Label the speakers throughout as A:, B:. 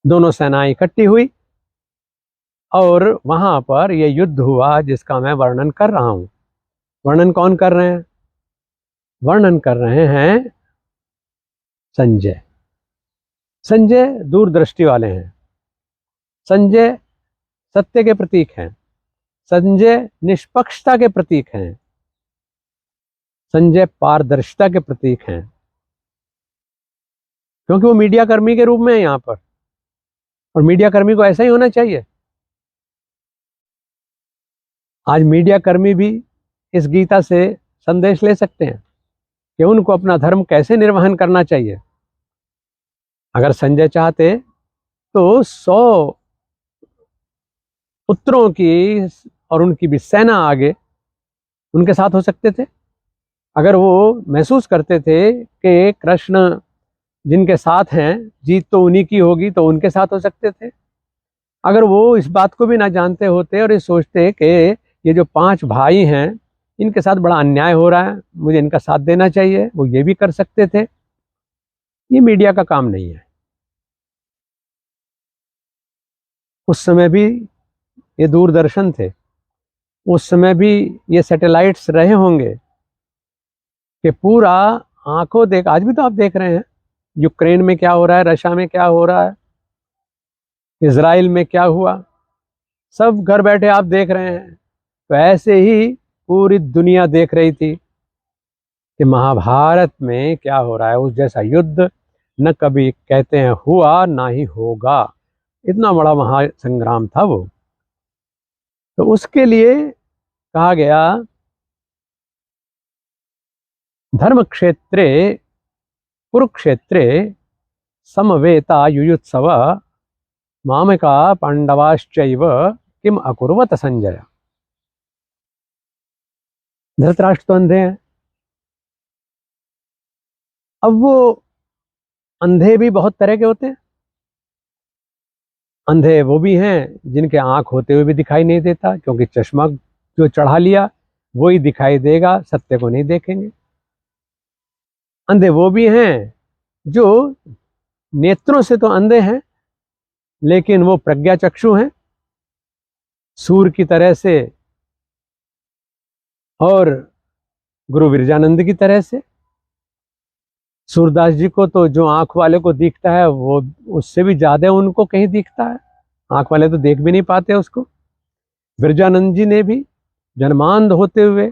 A: दोनों सेनाएं इकट्ठी हुई और वहां पर यह युद्ध हुआ जिसका मैं वर्णन कर रहा हूं। वर्णन कौन कर रहे हैं? वर्णन कर रहे हैं संजय। संजय दूरदृष्टि वाले हैं। संजय सत्य के प्रतीक हैं। संजय निष्पक्षता के प्रतीक हैं। संजय पारदर्शिता के प्रतीक हैं, क्योंकि वो मीडिया कर्मी के रूप में है यहाँ पर, और मीडिया कर्मी को ऐसा ही होना चाहिए। आज मीडिया कर्मी भी इस गीता से संदेश ले सकते हैं कि उनको अपना धर्म कैसे निर्वहन करना चाहिए। अगर संजय चाहते तो 100 पुत्रों की और उनकी भी सेना आगे उनके साथ हो सकते थे। अगर वो महसूस करते थे कि कृष्ण जिनके साथ हैं, जीत तो उन्हीं की होगी, तो उनके साथ हो सकते थे। अगर वो इस बात को भी ना जानते होते और ये सोचते कि ये जो 5 भाई हैं इनके साथ बड़ा अन्याय हो रहा है, मुझे इनका साथ देना चाहिए, वो ये भी कर सकते थे। ये मीडिया का काम नहीं है। उस समय भी ये दूरदर्शन थे, उस समय भी ये सैटेलाइट्स रहे होंगे कि पूरा आंखों देख। आज भी तो आप देख रहे हैं यूक्रेन में क्या हो रहा है, रशिया में क्या हो रहा है, इजराइल में क्या हुआ, सब घर बैठे आप देख रहे हैं। तो ऐसे ही पूरी दुनिया देख रही थी कि महाभारत में क्या हो रहा है। उस जैसा युद्ध न कभी कहते हैं हुआ ना ही होगा। इतना बड़ा महासंग्राम था वो। तो उसके लिए कहा गया धर्म क्षेत्रे कुरुक्षेत्रे समवेता युयुत्सव मामका पांडवाश्चैव किम अकुर्वत संजय। धृतराष्ट्र तो अंधे हैं। अब वो अंधे भी बहुत तरह के होते हैं। अंधे वो भी हैं जिनके आंख होते हुए भी दिखाई नहीं देता, क्योंकि चश्मा जो चढ़ा लिया वही दिखाई देगा, सत्य को नहीं देखेंगे। अंधे वो भी हैं जो नेत्रों से तो अंधे हैं, लेकिन वो प्रज्ञा चक्षु हैं, सूर्य की तरह से और गुरु विरजानंद की तरह से। सूरदास जी को तो जो आंख वाले को दिखता है वो उससे भी ज्यादा उनको कहीं दिखता है। आंख वाले तो देख भी नहीं पाते उसको। विरजानंद जी ने भी जन्मांध होते हुए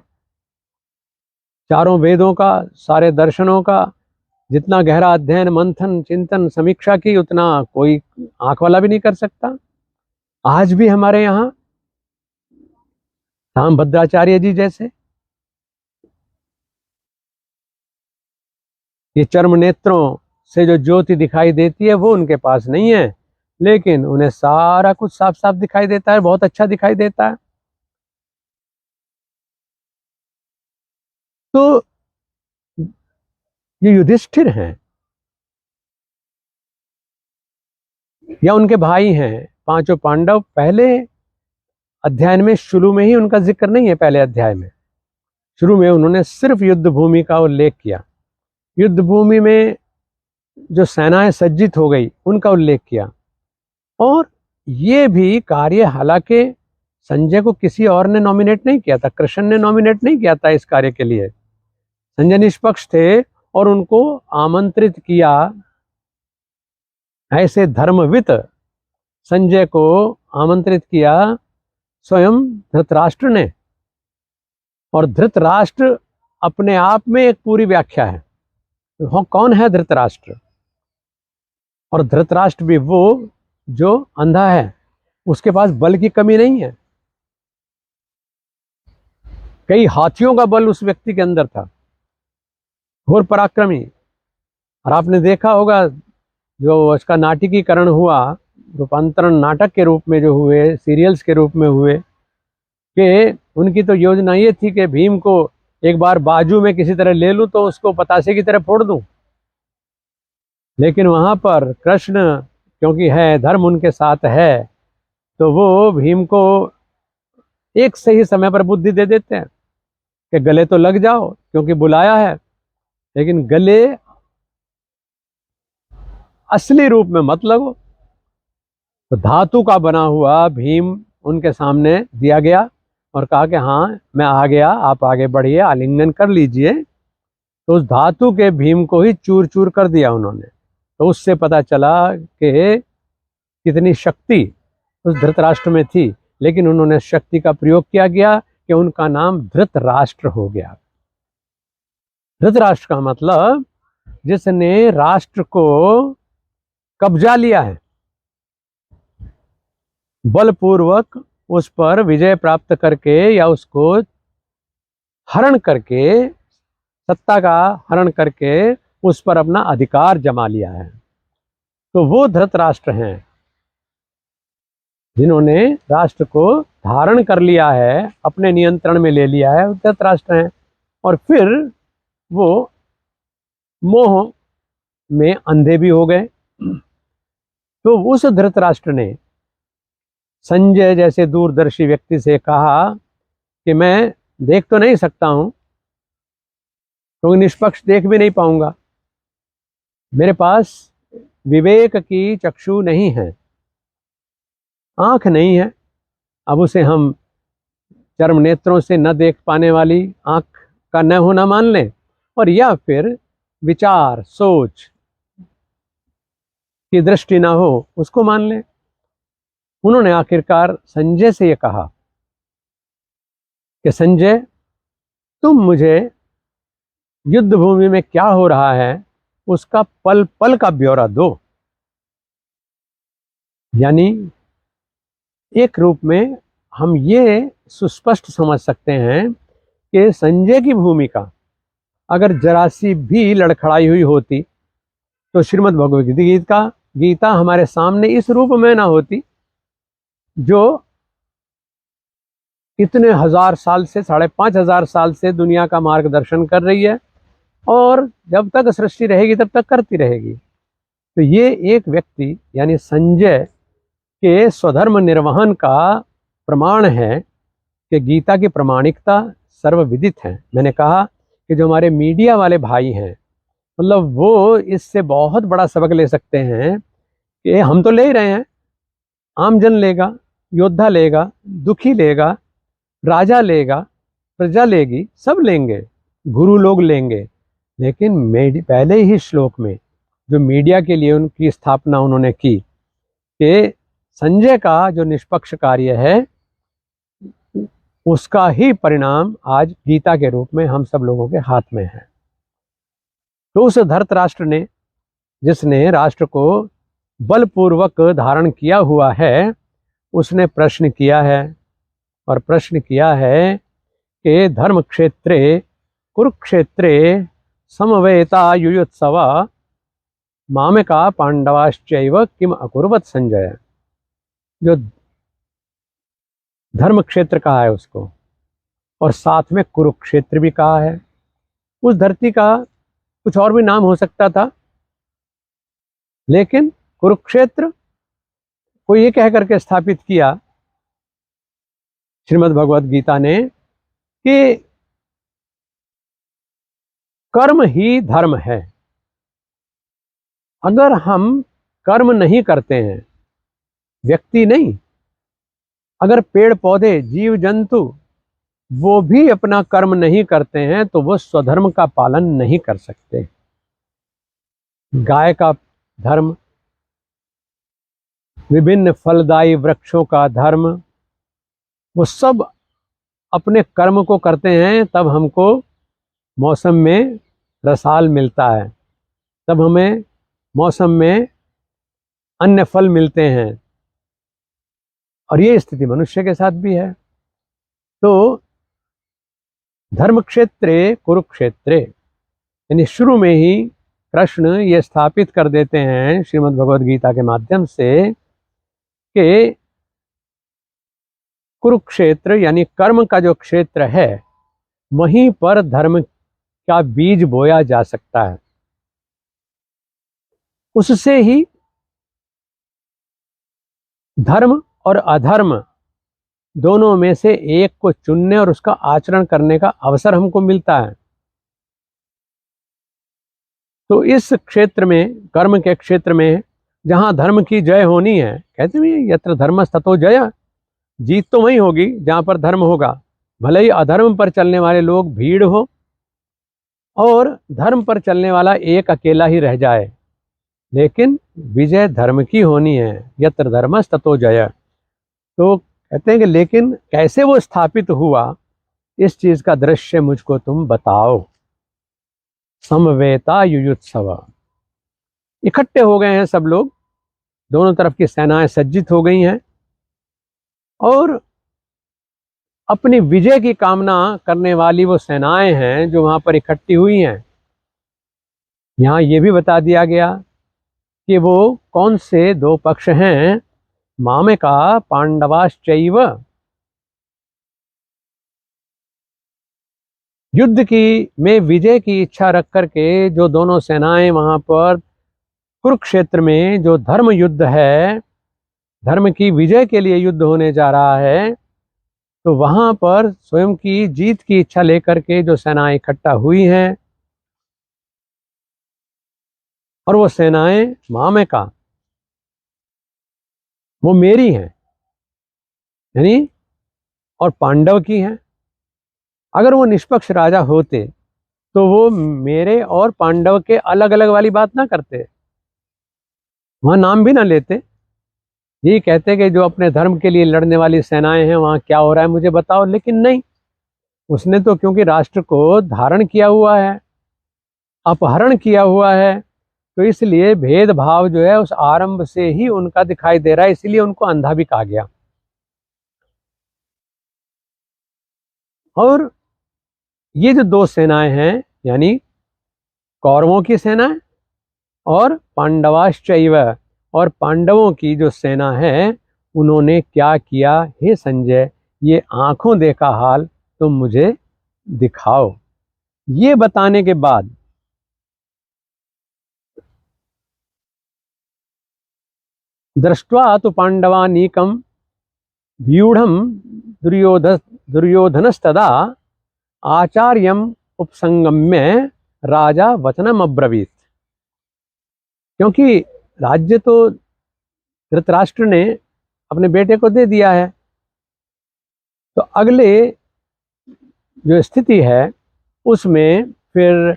A: चारों वेदों का, सारे दर्शनों का जितना गहरा अध्ययन, मंथन, चिंतन, समीक्षा की, उतना कोई आंख वाला भी नहीं कर सकता। आज भी हमारे यहाँ राम भद्राचार्य जी जैसे ये चर्म नेत्रों से जो ज्योति दिखाई देती है वो उनके पास नहीं है, लेकिन उन्हें सारा कुछ साफ साफ दिखाई देता है, बहुत अच्छा दिखाई देता है। तो ये युधिष्ठिर हैं या उनके भाई हैं पांचों पांडव। पहले अध्याय में शुरू में ही उनका जिक्र नहीं है। पहले अध्याय में शुरू में उन्होंने सिर्फ युद्ध भूमि का उल्लेख किया। युद्ध भूमि में जो सेनाएं सज्जित हो गई उनका उल्लेख किया। और ये भी कार्य हालांकि संजय को किसी और ने नॉमिनेट नहीं किया था, कृष्ण ने नॉमिनेट नहीं किया था इस कार्य के लिए। संजय निष्पक्ष थे और उनको आमंत्रित किया। ऐसे धर्मवित संजय को आमंत्रित किया स्वयं धृतराष्ट्र ने। और धृतराष्ट्र अपने आप में एक पूरी व्याख्या है। कौन है धृतराष्ट्र? और धृतराष्ट्र भी वो जो अंधा है, उसके पास बल की कमी नहीं है। कई हाथियों का बल उस व्यक्ति के अंदर था, घोर पराक्रमी। और आपने देखा होगा जो उसका नाटकीकरण हुआ, रूपांतरण नाटक के रूप में जो हुए, सीरियल्स के रूप में हुए, कि उनकी तो योजना ये थी कि भीम को एक बार बाजू में किसी तरह ले लूं तो उसको पतासे की तरह फोड़ दूं। लेकिन वहां पर कृष्ण क्योंकि है, धर्म उनके साथ है, तो वो भीम को एक सही समय पर बुद्धि दे देते हैं कि गले तो लग जाओ क्योंकि बुलाया है, लेकिन गले असली रूप में मत लगो। तो धातु का बना हुआ भीम उनके सामने दिया गया और कहा कि हाँ मैं आ गया, आप आगे बढ़िए, आलिंगन कर लीजिए। तो उस धातु के भीम को ही चूर चूर कर दिया उन्होंने। तो उससे पता चला कि कितनी शक्ति उस धृतराष्ट्र में थी, लेकिन उन्होंने शक्ति का प्रयोग किया गया कि उनका नाम धृतराष्ट्र हो गया। धृतराष्ट्र का मतलब जिसने राष्ट्र को कब्जा लिया है, बलपूर्वक उस पर विजय प्राप्त करके या उसको हरण करके, सत्ता का हरण करके उस पर अपना अधिकार जमा लिया है। तो वो धृतराष्ट्र हैं जिन्होंने राष्ट्र को धारण कर लिया है, अपने नियंत्रण में ले लिया है, धृतराष्ट्र हैं। और फिर वो मोह में अंधे भी हो गए। तो उस धृतराष्ट्र ने संजय जैसे दूरदर्शी व्यक्ति से कहा कि मैं देख तो नहीं सकता हूं, क्योंकि निष्पक्ष देख भी नहीं पाऊंगा, मेरे पास विवेक की चक्षु नहीं है, आंख नहीं है। अब उसे हम चर्म नेत्रों से न देख पाने वाली आंख का न होना मान लें, और या फिर विचार सोच की दृष्टि ना हो उसको मान लें। उन्होंने आखिरकार संजय से ये कहा कि संजय, तुम मुझे युद्ध भूमि में क्या हो रहा है उसका पल पल का ब्यौरा दो। यानी एक रूप में हम ये सुस्पष्ट समझ सकते हैं कि संजय की भूमिका अगर जरा सी भी लड़खड़ाई हुई होती तो श्रीमद् भगवद गीता हमारे सामने इस रूप में ना होती, जो इतने हजार साल से, 5,500 साल से दुनिया का मार्गदर्शन कर रही है और जब तक सृष्टि रहेगी तब तक करती रहेगी। तो ये एक व्यक्ति यानी संजय के स्वधर्म निर्वहन का प्रमाण है कि गीता की प्रामाणिकता सर्वविदित है। मैंने कहा कि जो हमारे मीडिया वाले भाई हैं, मतलब वो इससे बहुत बड़ा सबक ले सकते हैं कि हम तो ले ही रहे हैं, आमजन लेगा, योद्धा लेगा, दुखी लेगा, राजा लेगा, प्रजा लेगी, सब लेंगे, गुरु लोग लेंगे। लेकिन पहले ही श्लोक में जो मीडिया के लिए उनकी स्थापना उन्होंने की कि संजय का जो निष्पक्ष कार्य है उसका ही परिणाम आज गीता के रूप में हम सब लोगों के हाथ में है। तो उस धृतराष्ट्र ने, जिसने राष्ट्र को बलपूर्वक धारण किया हुआ है, उसने प्रश्न किया है, और प्रश्न किया है कि धर्म क्षेत्रे कुरुक्षेत्रे समवेता युयुत्सवा मामेका पांडवाश्चैव किम अकुर्वत संजय। जो धर्म क्षेत्र कहा है उसको, और साथ में कुरुक्षेत्र भी कहा है। उस धरती का कुछ और भी नाम हो सकता था, लेकिन कुरुक्षेत्र को ये कह करके स्थापित किया श्रीमद् भगवद गीता ने कि कर्म ही धर्म है। अगर हम कर्म नहीं करते हैं, व्यक्ति नहीं, अगर पेड़ पौधे जीव जंतु वो भी अपना कर्म नहीं करते हैं तो वो स्वधर्म का पालन नहीं कर सकते। गाय का धर्म, विभिन्न फलदायी वृक्षों का धर्म, वो सब अपने कर्म को करते हैं, तब हमको मौसम में रसाल मिलता है, तब हमें मौसम में अन्य फल मिलते हैं। और ये स्थिति मनुष्य के साथ भी है। तो धर्म क्षेत्रे कुरुक्षेत्रे, यानी शुरू में ही कृष्ण ये स्थापित कर देते हैं श्रीमद् भगवद गीता के माध्यम से कि कुरुक्षेत्र यानी कर्म का जो क्षेत्र है, वहीं पर धर्म का बीज बोया जा सकता है। उससे ही धर्म और अधर्म दोनों में से एक को चुनने और उसका आचरण करने का अवसर हमको मिलता है। तो इस क्षेत्र में, कर्म के क्षेत्र में जहाँ धर्म की जय होनी है, कहते भी यत्र धर्मस्ततो जय, जीत तो वहीं होगी जहाँ पर धर्म होगा। भले ही अधर्म पर चलने वाले लोग भीड़ हो और धर्म पर चलने वाला एक अकेला ही रह जाए, लेकिन विजय धर्म की होनी है। यत्र धर्मस्ततो जय। तो कहते हैं कि लेकिन कैसे वो स्थापित हुआ, इस चीज का दृश्य मुझको तुम बताओ। समवेता युयुत्सव। इकट्ठे हो गए हैं सब लोग, दोनों तरफ की सेनाएं सज्जित हो गई हैं और अपनी विजय की कामना करने वाली वो सेनाएं हैं जो वहां पर इकट्ठी हुई हैं। यहाँ ये भी बता दिया गया कि वो कौन से दो पक्ष हैं। मामका पांडवाश्चैव। युद्ध की में विजय की इच्छा रख करके जो दोनों सेनाएं वहां पर कुरुक्षेत्र में जो धर्म युद्ध है, धर्म की विजय के लिए युद्ध होने जा रहा है, तो वहां पर स्वयं की जीत की इच्छा लेकर के जो सेनाएं इकट्ठा हुई हैं, और वो सेनाएं मामका, वो मेरी हैं, यानी और पांडव की हैं। अगर वो निष्पक्ष राजा होते तो वो मेरे और पांडव के अलग अलग वाली बात ना करते, वहां नाम भी ना लेते। यही कहते कि जो अपने धर्म के लिए लड़ने वाली सेनाएं हैं वहां क्या हो रहा है मुझे बताओ। लेकिन नहीं, उसने तो क्योंकि राष्ट्र को धारण किया हुआ है, अपहरण किया हुआ है, तो इसलिए भेदभाव जो है उस आरंभ से ही उनका दिखाई दे रहा है, इसीलिए उनको अंधा भी कहा गया। और ये जो दो सेनाएं हैं, यानी कौरवों की सेना और पांडवाश्चैव, और पांडवों की जो सेना है, उन्होंने क्या किया हे संजय, ये आंखों देखा हाल तुम मुझे दिखाओ। ये बताने के बाद दृष्ट्वा तो पांडवानीकम व्यूढ़म दुर्योधनस्तदा आचार्यम उपसंगम्य राजा वचनम अब्रवीत। क्योंकि राज्य तो धृतराष्ट्र ने अपने बेटे को दे दिया है, तो अगले जो स्थिति है उसमें फिर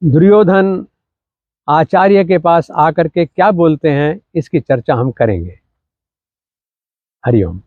A: दुर्योधन आचार्य के पास आकर के क्या बोलते हैं, इसकी चर्चा हम करेंगे। हरिओम।